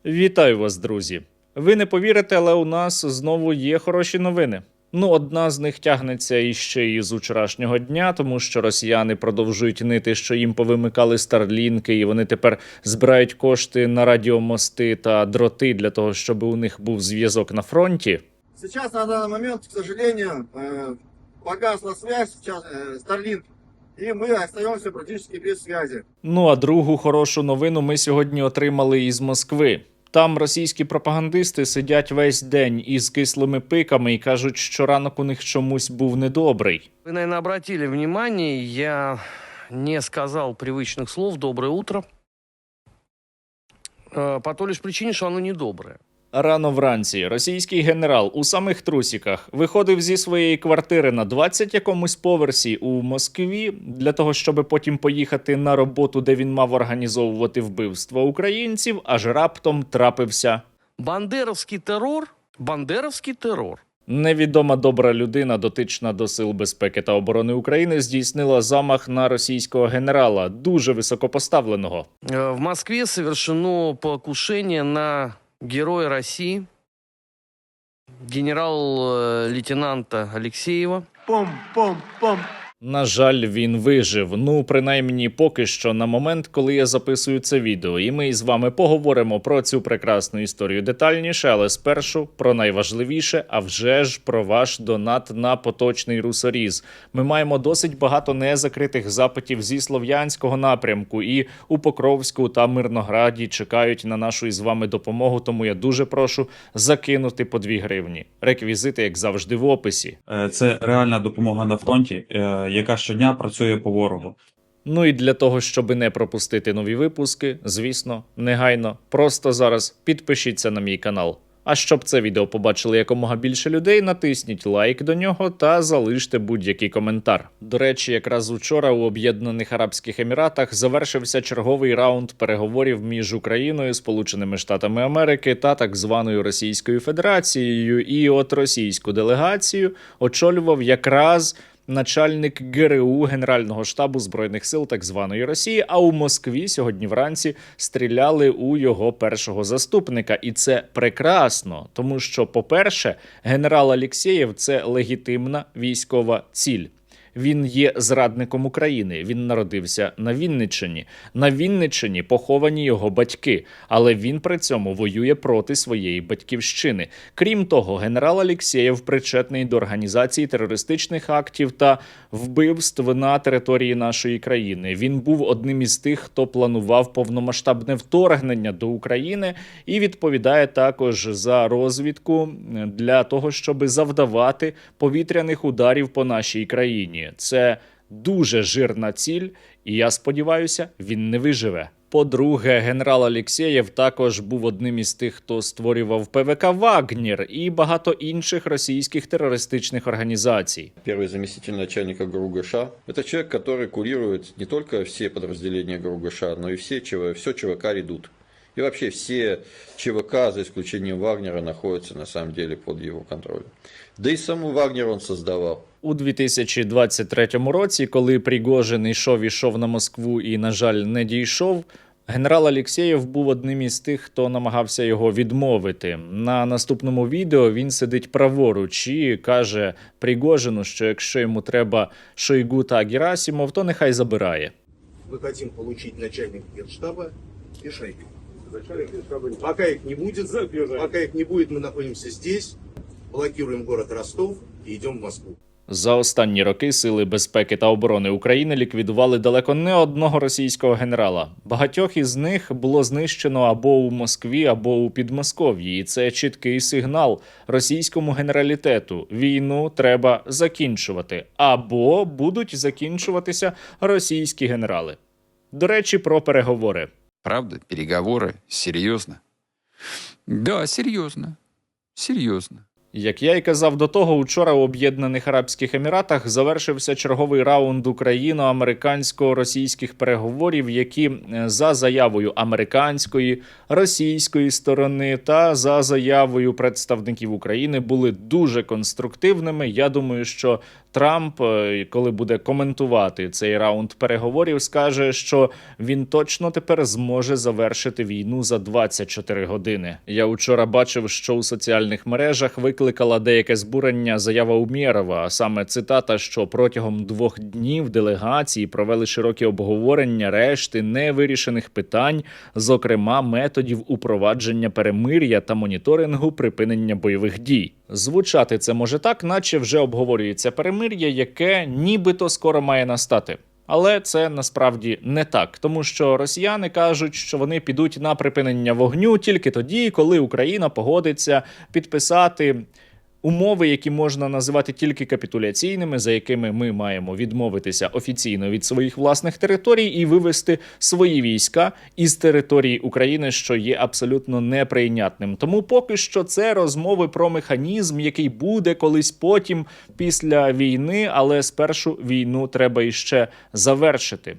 Вітаю вас, друзі! Ви не повірите, але у нас знову є хороші новини. Одна з них тягнеться іще із вчорашнього дня, тому що росіяни продовжують нити, що їм повимикали старлінки, і вони тепер збирають кошти на радіомости та дроти для того, щоб у них був зв'язок на фронті. Сейчас на данный момент, к сожалению, погасла связь, Starlink, и мы остаемся практически без связи. А другу хорошу новину ми сьогодні отримали із Москви. Там російські пропагандисти сидять весь день із кислими пиками і кажуть, що ранок у них чомусь був недобрий. Вы, наверное, обратили внимание, я не сказал привычных слов «доброе утро», по той лишь причине, что оно недоброе. Рано вранці російський генерал у самих трусіках виходив зі своєї квартири на 20 якомусь поверсі у Москві для того, щоб потім поїхати на роботу, де він мав організовувати вбивство українців, аж раптом трапився Бандеровский террор. Невідома добра людина, дотична до Сил безпеки та оборони України, здійснила замах на російського генерала, дуже високопоставленого. В Москве совершено покушение на героя России, генерал-лейтенанта Алексеева. Пом-пом-пом. На жаль, він вижив. Принаймні, поки що, на момент, коли я записую це відео. І ми з вами поговоримо про цю прекрасну історію детальніше, але спершу про найважливіше, а вже ж про ваш донат на поточний русоріз. Ми маємо досить багато незакритих запитів зі Слов'янського напрямку, і у Покровську та Мирнограді чекають на нашу із вами допомогу, тому я дуже прошу закинути по 2 гривні. Реквізити, як завжди, в описі. Це реальна допомога на фронті, яка щодня працює по ворогу. І для того, щоб не пропустити нові випуски, звісно, негайно, просто зараз підпишіться на мій канал. А щоб це відео побачили якомога більше людей, натисніть лайк до нього та залиште будь-який коментар. До речі, якраз учора у Об'єднаних Арабських Еміратах завершився черговий раунд переговорів між Україною, Сполученими Штатами Америки та так званою Російською Федерацією. І от російську делегацію очолював якраз начальник ГРУ Генерального штабу Збройних сил так званої Росії, а у Москві сьогодні вранці стріляли у його першого заступника. І це прекрасно, тому що, по-перше, генерал Алексєєв – це легітимна військова ціль. Він є зрадником України, він народився на Вінниччині. На Вінниччині поховані його батьки, але він при цьому воює проти своєї батьківщини. Крім того, генерал Алексєєв причетний до організації терористичних актів та вбивств на території нашої країни. Він був одним із тих, хто планував повномасштабне вторгнення до України і відповідає також за розвідку для того, щоб завдавати повітряних ударів по нашій країні. Це дуже жирна ціль, і я сподіваюся, він не виживе. По-друге, генерал Алексєєв також був одним із тих, хто створював ПВК «Вагнер» і багато інших російських терористичних організацій. Первый заместитель начальника ГРУ ГШ – это человек, который курирует не только все подразделения ГРУ ГШ, но и все ЧВК «Редут». И вообще все ЧВК, за исключением Вагнера, находятся на самом деле под его контролем. Да и саму Вагнер он создавал. У 2023 році, коли Пригожин ішов на Москву і, на жаль, не дійшов, генерал Алексєєв був одним із тих, хто намагався його відмовити. На наступному відео він сидить праворуч і каже Пригожину, що якщо йому треба Шойгу та Герасимов, то нехай забирає. Мы хотим получить начальника Генштаба и Шойгу. Пока их не будет, мы находимся здесь, блокируем город Ростов и идем в Москву. За останні роки Сили безпеки та оборони України ліквідували далеко не одного російського генерала. Багатьох із них було знищено або у Москві, або у Підмосков'ї. І це чіткий сигнал російському генералітету. Війну треба закінчувати. Або будуть закінчуватися російські генерали. До речі, про переговори. Правда? Переговоры? Серьезно? Да, серьезно. Серьезно. Як я й казав до того, учора у Об'єднаних Арабських Еміратах завершився черговий раунд україно-американсько-російських переговорів, які за заявою американської, російської сторони та за заявою представників України були дуже конструктивними. Я думаю, що Трамп, коли буде коментувати цей раунд переговорів, скаже, що він точно тепер зможе завершити війну за 24 години. Я вчора бачив, що у соціальних мережах викликала деяке збурення заява Умєрова, а саме цитата, що протягом 2 днів делегації провели широкі обговорення решти невирішених питань, зокрема методів упровадження перемир'я та моніторингу припинення бойових дій. Звучати це може так, наче вже обговорюється перемир'я, яке нібито скоро має настати. Але це насправді не так, тому що росіяни кажуть, що вони підуть на припинення вогню тільки тоді, коли Україна погодиться підписати умови, які можна називати тільки капітуляційними, за якими ми маємо відмовитися офіційно від своїх власних територій і вивести свої війська із території України, що є абсолютно неприйнятним. Тому поки що це розмови про механізм, який буде колись потім після війни, але спершу війну треба іще завершити.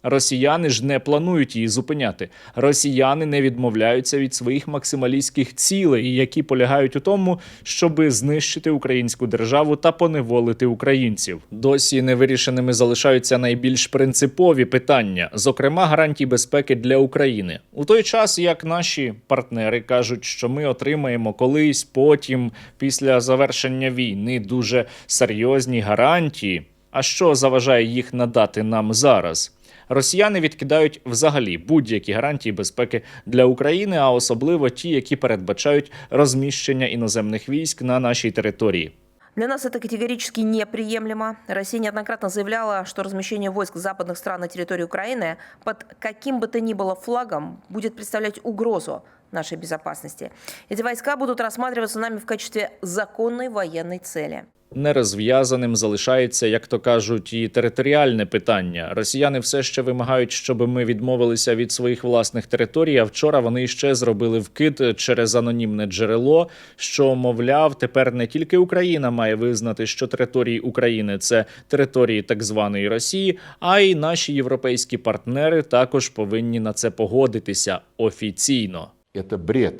Росіяни ж не планують її зупиняти. Росіяни не відмовляються від своїх максималістських цілей, які полягають у тому, щоби знищити українську державу та поневолити українців. Досі невирішеними залишаються найбільш принципові питання, зокрема гарантії безпеки для України. У той час, як наші партнери кажуть, що ми отримаємо колись, потім, після завершення війни, дуже серйозні гарантії, а що заважає їх надати нам зараз? Росіяни відкидають взагалі будь-які гарантії безпеки для України, а особливо ті, які передбачають розміщення іноземних військ на нашій території. Для нас это категорически неприемлемо. Россия неоднократно заявляла, что размещение войск западных стран на территории Украины под каким бы то ни было флагом будет представлять угрозу нашей безопасности. Эти войска будут рассматриваться нами в качестве законной военной цели. Нерозв'язаним залишається, як то кажуть, і територіальне питання. Росіяни все ще вимагають, щоб ми відмовилися від своїх власних територій, а вчора вони ще зробили вкид через анонімне джерело, що, мовляв, тепер не тільки Україна має визнати, що території України – це території так званої Росії, а й наші європейські партнери також повинні на це погодитися офіційно. Это бред.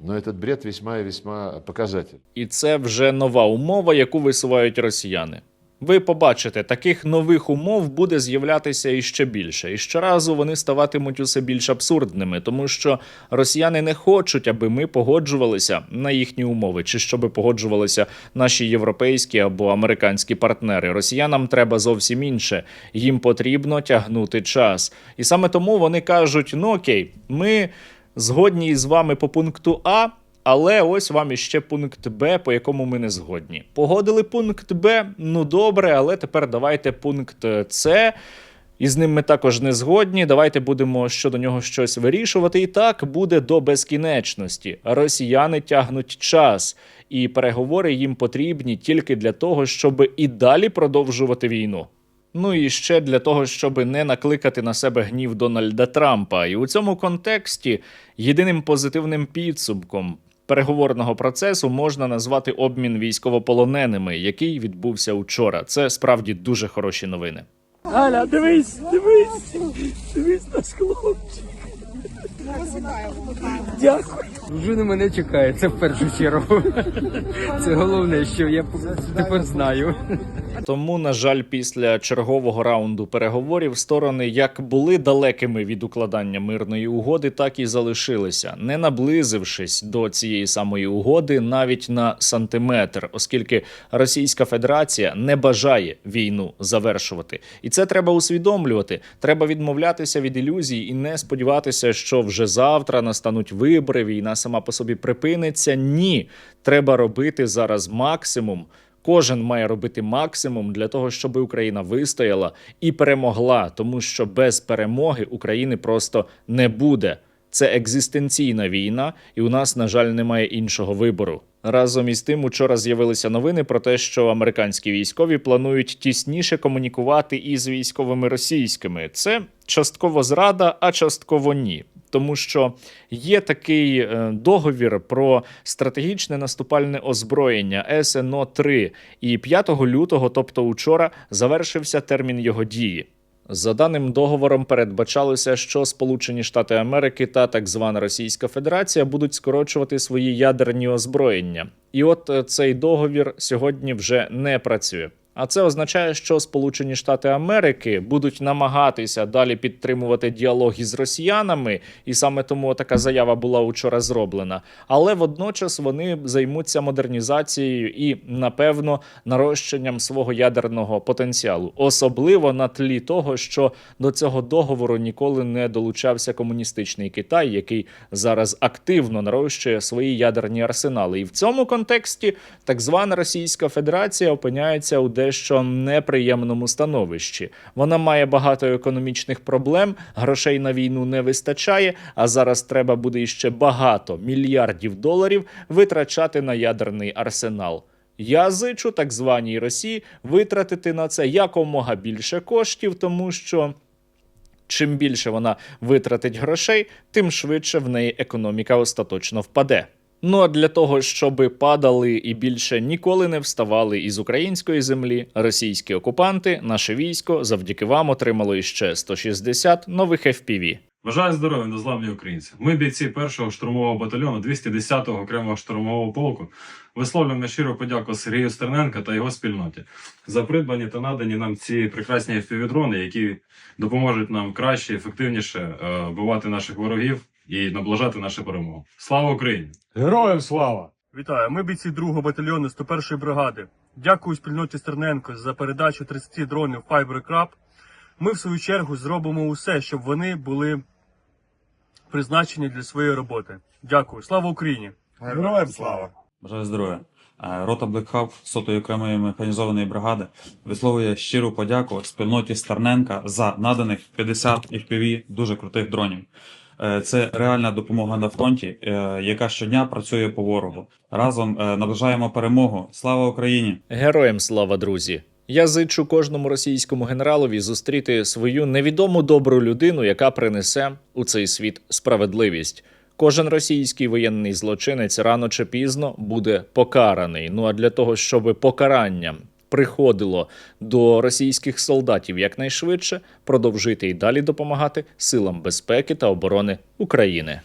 Но этот бред весьма и весьма показательный. І це вже нова умова, яку висувають росіяни. Ви побачите, таких нових умов буде з'являтися іще більше. І щоразу вони ставатимуть усе більш абсурдними, тому що росіяни не хочуть, аби ми погоджувалися на їхні умови, чи щоб погоджувалися наші європейські або американські партнери. Росіянам треба зовсім інше. Їм потрібно тягнути час. І саме тому вони кажуть, ну окей, ми згодні з вами по пункту А, але ось вам іще пункт Б, по якому ми не згодні. Погодили пункт Б, ну добре, але тепер давайте пункт С, і з ним ми також не згодні, давайте будемо щодо нього щось вирішувати. І так буде до безкінечності. Росіяни тягнуть час, і переговори їм потрібні тільки для того, щоб і далі продовжувати війну. Ну і ще для того, щоб не накликати на себе гнів Дональда Трампа. І у цьому контексті єдиним позитивним підсумком переговорного процесу можна назвати обмін військовополоненими, який відбувся учора. Це справді дуже хороші новини. Галя, дивись наш хлопчик. Дякую. Дружина мене чекає, це в першу чергу. Це головне, що я тепер знаю. Тому, на жаль, після чергового раунду переговорів сторони як були далекими від укладання мирної угоди, так і залишилися, не наблизившись до цієї самої угоди навіть на сантиметр, оскільки Російська Федерація не бажає війну завершувати. І це треба усвідомлювати. Треба відмовлятися від ілюзій і не сподіватися, що вже завтра настануть вибори, війна сама по собі припиниться. Ні, треба робити зараз максимум. Кожен має робити максимум для того, щоб Україна вистояла і перемогла, тому що без перемоги України просто не буде. Це екзистенційна війна, і у нас, на жаль, немає іншого вибору. Разом із тим, учора з'явилися новини про те, що американські військові планують тісніше комунікувати із військовими російськими. Це частково зрада, а частково ні. Тому що є такий договір про стратегічне наступальне озброєння СНО-3, і 5 лютого, тобто учора, завершився термін його дії. За даним договором передбачалося, що Сполучені Штати Америки та так звана Російська Федерація будуть скорочувати свої ядерні озброєння. І от цей договір сьогодні вже не працює. А це означає, що Сполучені Штати Америки будуть намагатися далі підтримувати діалог із росіянами, і саме тому така заява була учора зроблена. Але водночас вони займуться модернізацією і, напевно, нарощенням свого ядерного потенціалу. Особливо на тлі того, що до цього договору ніколи не долучався комуністичний Китай, який зараз активно нарощує свої ядерні арсенали. І в цьому контексті так звана Російська Федерація опиняється у дещо неприємному становищі. Вона має багато економічних проблем, грошей на війну не вистачає, а зараз треба буде іще багато мільярдів доларів витрачати на ядерний арсенал. Я зичу так званій Росії витратити на це якомога більше коштів, тому що чим більше вона витратить грошей, тим швидше в неї економіка остаточно впаде. Ну а для того, щоби падали і більше ніколи не вставали із української землі, російські окупанти, наше військо завдяки вам отримало іще 160 нових FPV. Бажаю здоров'я, незламні українці. Ми, бійці 1-го штурмового батальйону 210-го окремого штурмового полку, висловлюємо щиру подяку Сергію Стерненка та його спільноті за придбані та надані нам ці прекрасні FPV-дрони, які допоможуть нам краще, ефективніше вбивати наших ворогів і наближати нашу перемогу. Слава Україні! Героям слава! Вітаю, ми бійці 2-го батальйону 101-ї бригади. Дякую спільноті Стерненко за передачу 30 дронів Fiber Crab. Ми, в свою чергу, зробимо усе, щоб вони були призначені для своєї роботи. Дякую. Слава Україні! Героям слава! Бажаю здоров'я. Рота Блекхаб 100-ї окремої механізованої бригади висловлює щиру подяку спільноті Стерненка за наданих 50 FPV дуже крутих дронів. Це реальна допомога на фронті, яка щодня працює по ворогу. Разом наближаємо перемогу. Слава Україні! Героям слава, друзі! Я зичу кожному російському генералові зустріти свою невідому добру людину, яка принесе у цей світ справедливість. Кожен російський воєнний злочинець рано чи пізно буде покараний. Ну а для того, щоб покарання приходило до російських солдатів якнайшвидше, продовжуйте і далі допомагати силам безпеки та оборони України.